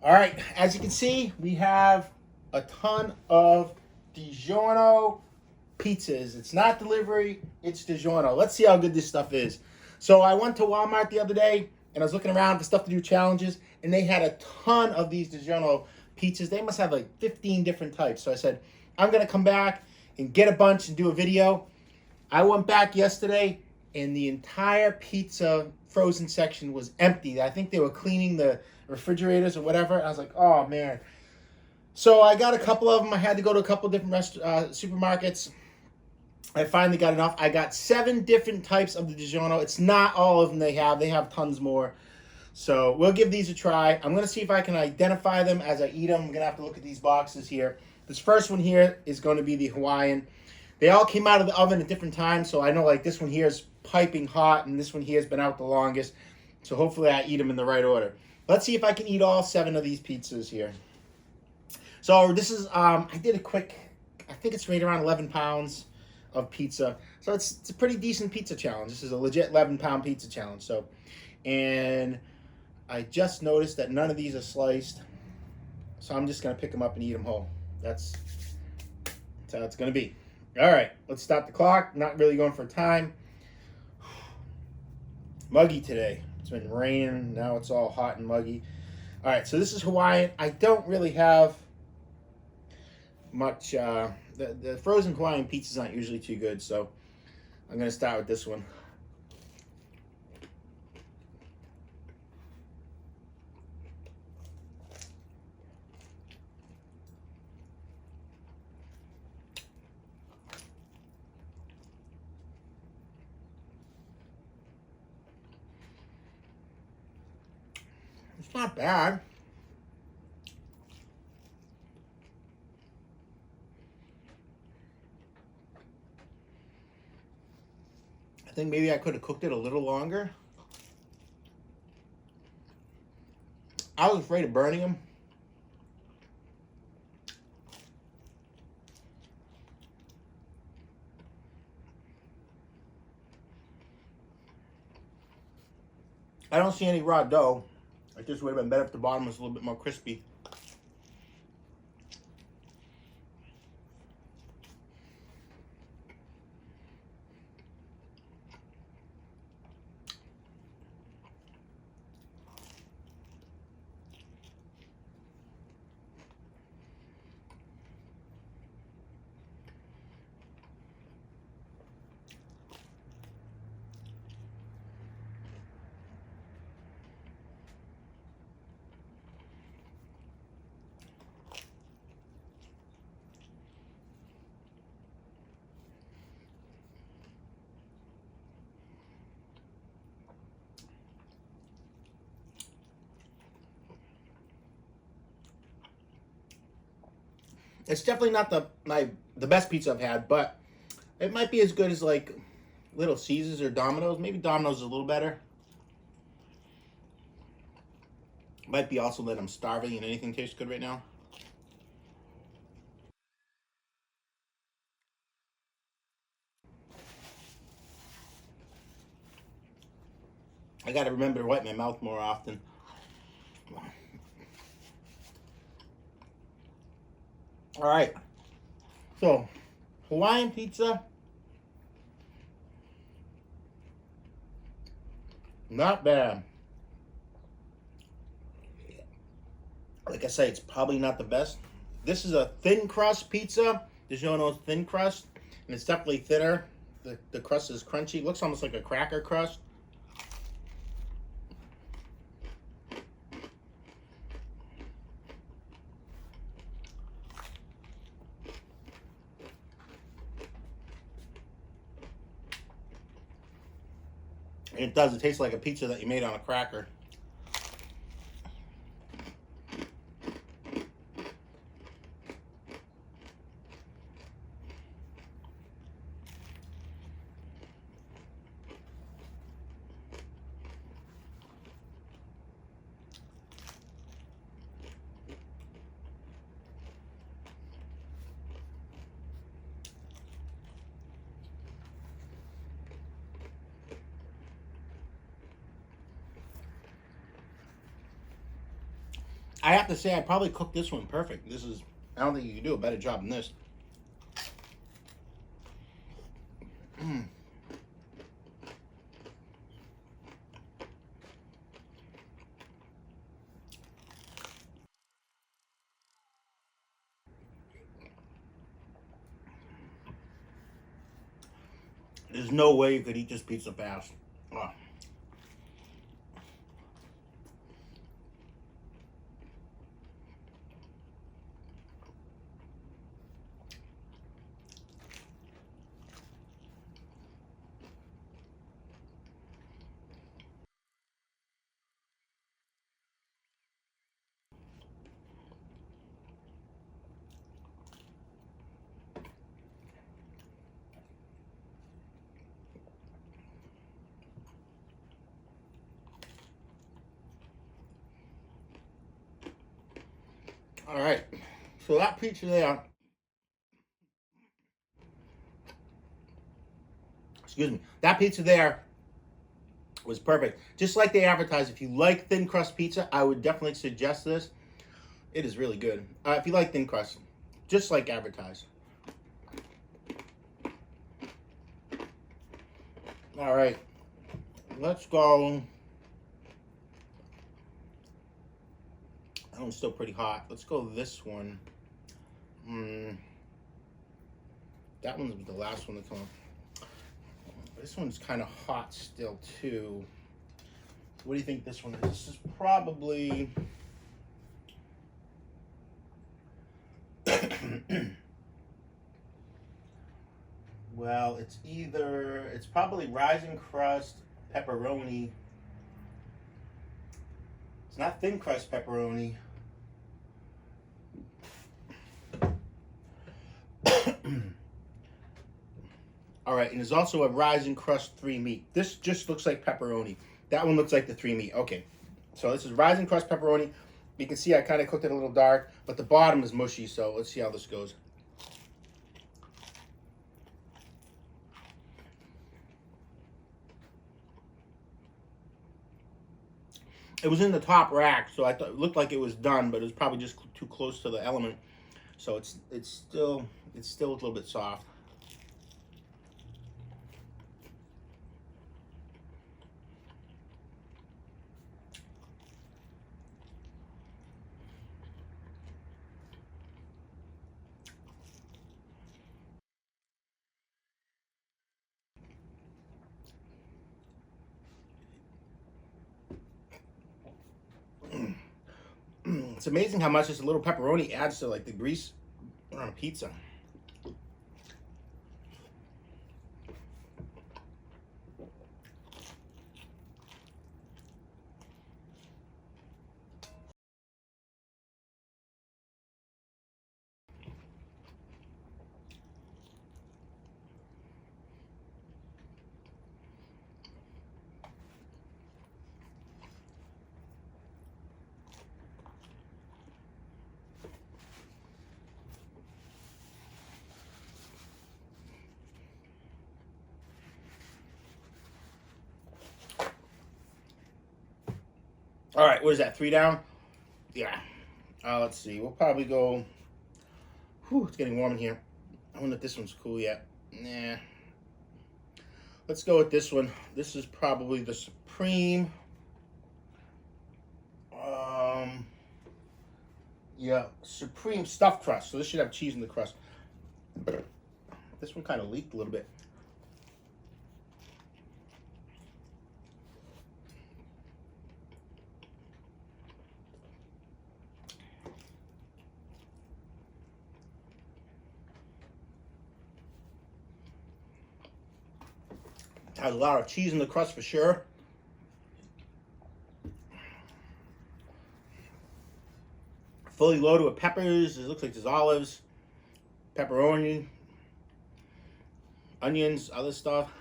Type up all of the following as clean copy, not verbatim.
All right, as you can see, we have a ton of DiGiorno pizzas. It's not delivery, it's DiGiorno. Let's see how good this stuff is. So I went to Walmart the other day and I was looking around for stuff to do challenges, and they had a ton of these DiGiorno pizzas. They must have like 15 different types. So I said, I'm gonna come back and get a bunch and do a video. I went back yesterday and the entire pizza frozen section was empty. I think they were cleaning the refrigerators or whatever. I was like, oh man. So I got a couple of them. I had to go to a couple of different supermarkets. I finally got enough. I got 7 different types of the DiGiorno. It's not all of them they have. They have tons more. So we'll give these a try. I'm going to see if I can identify them as I eat them. I'm going to have to look at these boxes here. This first one here is going to be the Hawaiian. They all came out of the oven at different times, so I know like this one here is piping hot and this one here has been out the longest. So hopefully I eat them in the right order. Let's see if I can eat all 7 of these pizzas here. So this is, I did a quick, I think it's right around 11 pounds of pizza. So it's a pretty decent pizza challenge. This is a legit 11-pound pizza challenge. So, and I just noticed that none of these are sliced. So I'm just going to pick them up and eat them whole. That's how it's going to be. All right, let's stop the clock. Not really going for time. Muggy today. It's been raining. Now it's all hot and muggy. All right, so this is Hawaiian. I don't really have much. The frozen Hawaiian pizzas aren't usually too good, so I'm going to start with this one. It's not bad. I think maybe I could have cooked it a little longer. I was afraid of burning them. I don't see any raw dough. It just would have been better if the bottom was a little bit more crispy. It's definitely not the best pizza I've had, but it might be as good as like Little Caesars or Domino's. Maybe Domino's is a little better. Might be also that I'm starving and anything tastes good right now. I gotta remember to wipe my mouth more often. All right, so Hawaiian pizza, not bad. Like I say, it's probably not the best. This is a thin crust pizza. DiGiorno's thin crust, and it's definitely thinner. The crust is crunchy. It looks almost like a cracker crust. It does. It tastes like a pizza that you made on a cracker. I have to say, I probably cooked this one perfect. This is, I don't think you can do a better job than this. Mm. There's no way you could eat this pizza fast. Oh. All right, so that pizza there, excuse me, that pizza there was perfect. Just like they advertise, if you like thin crust pizza, I would definitely suggest this. It is really good. If you like thin crust, just like advertised. All right, let's go. That one's still pretty hot. Let's go this one. That one's the last one to come up. This one's kind of hot still too. What do you think this one is? This is probably well, it's probably rising crust pepperoni. It's not thin crust pepperoni. All right, and there's also a rising crust 3 meat. This just looks like pepperoni. That one looks like the 3 meat. Okay, so this is rising crust pepperoni. You can see I kind of cooked it a little dark, but the bottom is mushy, so let's see how this goes. It was in the top rack, so I thought it looked like it was done, but it was probably just too close to the element. So it's still a little bit soft. It's amazing how much just a little pepperoni adds to like the grease on a pizza. All right, what is that? 3 down? Yeah. Let's see. We'll probably go. Whew, it's getting warm in here. I wonder if this one's cool yet. Nah. Let's go with this one. This is probably the Supreme. Yeah, Supreme stuffed crust. So this should have cheese in the crust. This one kind of leaked a little bit. Has a lot of cheese in the crust for sure. Fully loaded with peppers. It looks like there's olives, pepperoni, onions, other stuff.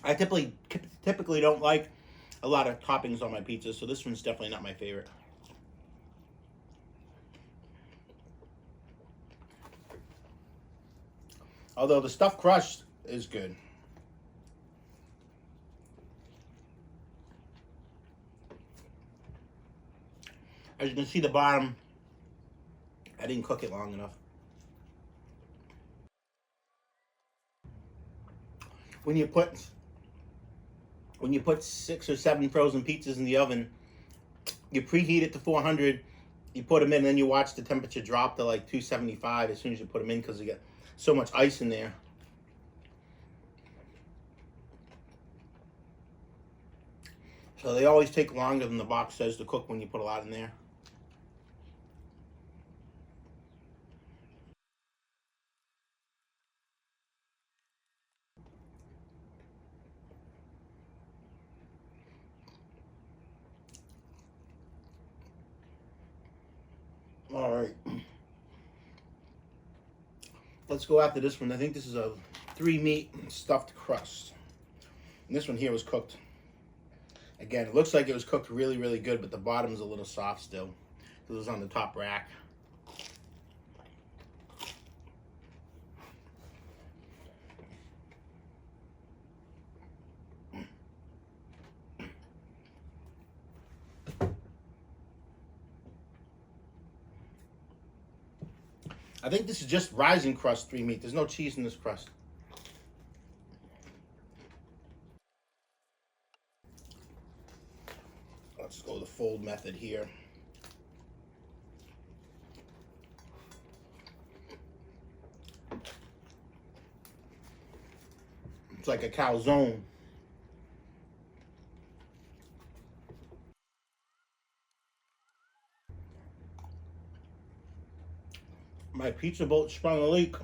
I typically don't like a lot of toppings on my pizza, so this one's definitely not my favorite. Although the stuffed crust is good. As you can see, the bottom, I didn't cook it long enough. When you put 6 or 7 frozen pizzas in the oven, you preheat it to 400, you put them in, and then you watch the temperature drop to like 275 as soon as you put them in, because you get so much ice in there. So they always take longer than the box says to cook when you put a lot in there. All right. Let's go after this one. I think this is a 3-meat stuffed crust. And this one here was cooked. Again, it looks like it was cooked really, really good, but the bottom's a little soft still, because it was on the top rack. I think this is just rising crust 3-meat. There's no cheese in this crust. Let's go the fold method here. It's like a calzone. My pizza boat sprung a leak.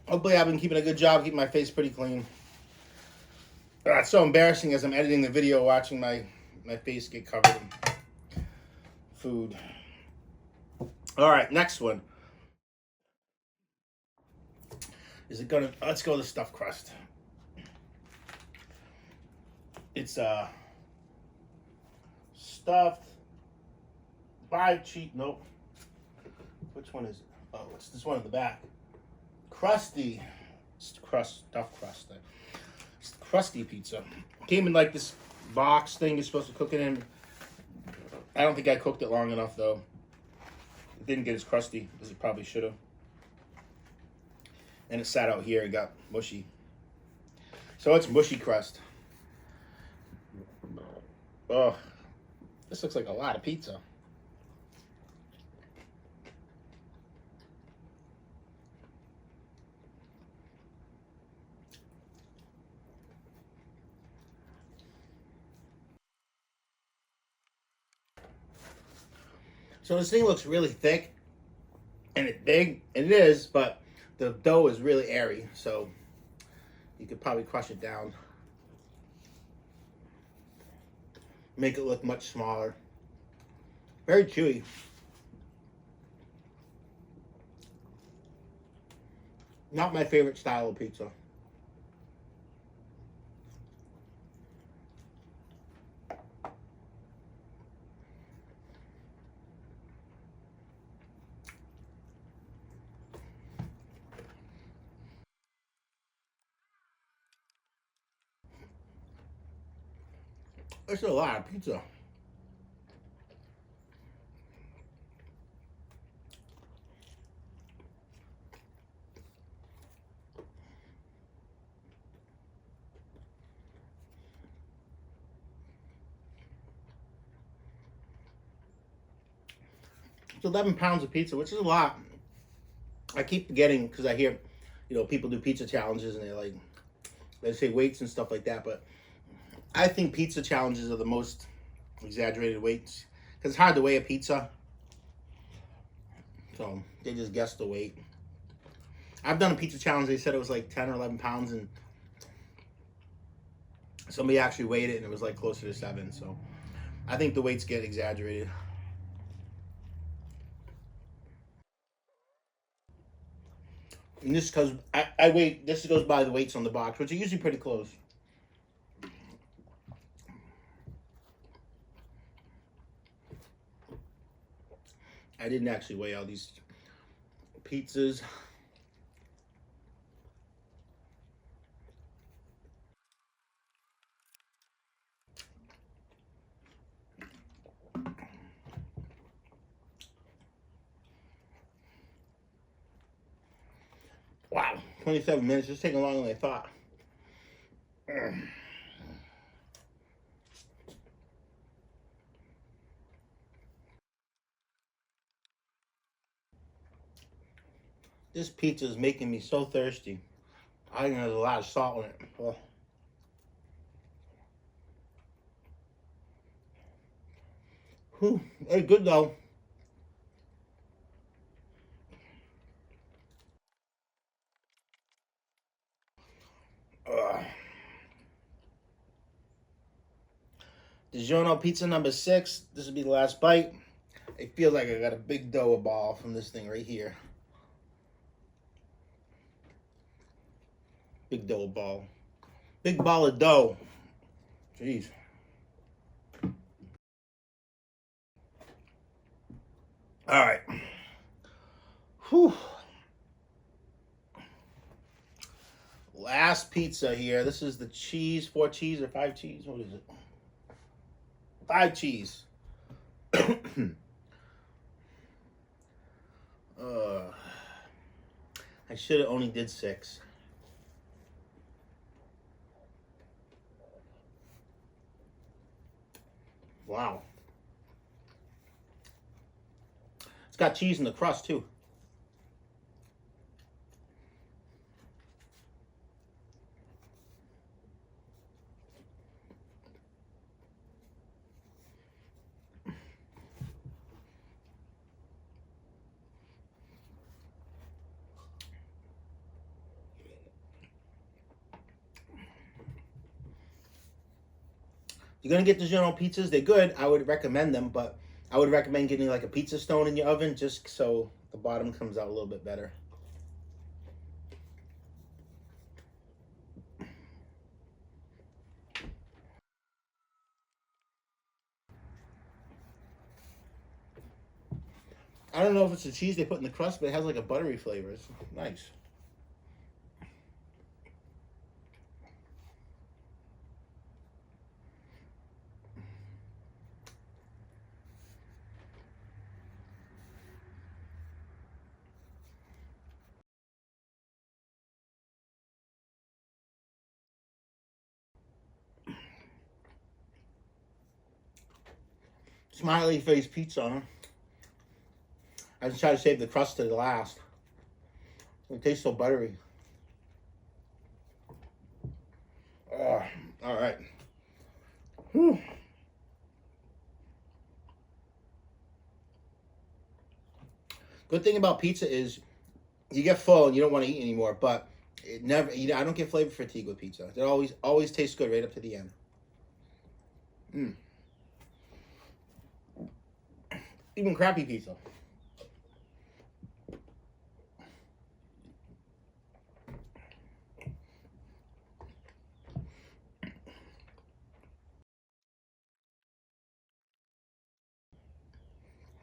Hopefully I've been keeping a good job, keeping my face pretty clean. It's so embarrassing as I'm editing the video, watching my face get covered in food. All right, next one. Let's go to stuffed crust. It's stuffed by cheap. Nope. Which one is it? Oh, it's this one in the back. Crusty crust, stuffed crust. Crusty pizza. Came in like this box thing you're supposed to cook it in. I don't think I cooked it long enough though. It didn't get as crusty as it probably should have. And it sat out here and got mushy. So it's mushy crust. Oh, this looks like a lot of pizza. So this thing looks really thick and it's big, and it is, but the dough is really airy, so you could probably crush it down. Make it look much smaller. Very chewy. Not my favorite style of pizza. It's a lot of pizza. It's 11 pounds of pizza, which is a lot. I keep forgetting because I hear, people do pizza challenges and they say weights and stuff like that. But I think pizza challenges are the most exaggerated weights because it's hard to weigh a pizza. So they just guess the weight. I've done a pizza challenge. They said it was like 10 or 11 pounds, and somebody actually weighed it, and it was like closer to 7. So I think the weights get exaggerated. And this because I weigh. This goes by the weights on the box, which are usually pretty close. I didn't actually weigh all these pizzas. Wow, 27 minutes. It's taking longer than I thought. This pizza is making me so thirsty. I think there's a lot of salt in it. Oh. Whew. Hey, good though. DiGiorno pizza number 6. This will be the last bite. It feels like I got a big dough ball from this thing right here. Big dough ball. Big ball of dough. Jeez. All right. Whew. Last pizza here. This is the cheese, 4 cheese or 5 cheese. What is it? 5 cheese. I should have only did 6. Wow. It's got cheese in the crust too. You're gonna get DiGiorno pizzas. They're good. I would recommend them, but I would recommend getting like a pizza stone in your oven just so the bottom comes out a little bit better. I don't know if it's the cheese they put in the crust, but it has like a buttery flavor. It's nice. Smiley face pizza, huh? I just try to save the crust to the last. It tastes so buttery. All right. Whew. Good thing about pizza is you get full and you don't want to eat anymore, but it never. I don't get flavor fatigue with pizza. It always tastes good right up to the end. Even crappy pizza.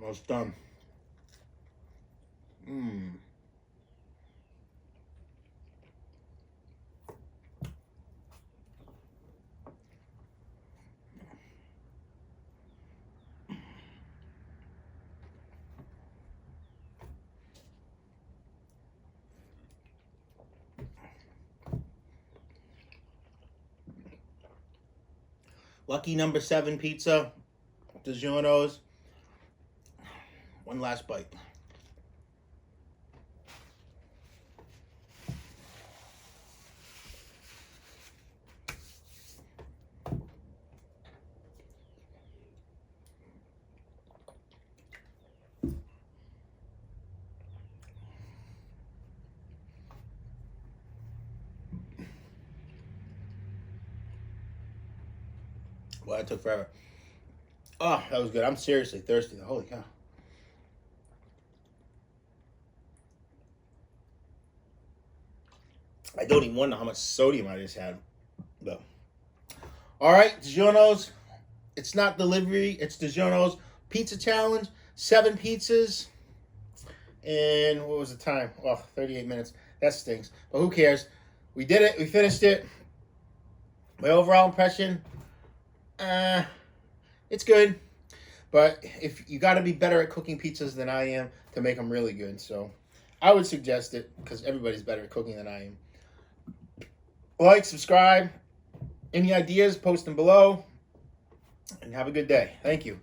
Almost done. Lucky number 7 pizza. DiGiorno's. One last bite. Well, that took forever. Oh, that was good. I'm seriously thirsty. Holy cow. I don't even wonder how much sodium I just had. Though. All right, DiGiorno's. It's not delivery. It's DiGiorno's Pizza Challenge. 7 pizzas. And what was the time? Oh, 38 minutes. That stinks. But who cares? We did it. We finished it. My overall impression, it's good. But if you got to be better at cooking pizzas than I am to make them really good. So I would suggest it because everybody's better at cooking than I am. Like, subscribe. Any ideas, post them below. And have a good day. Thank you.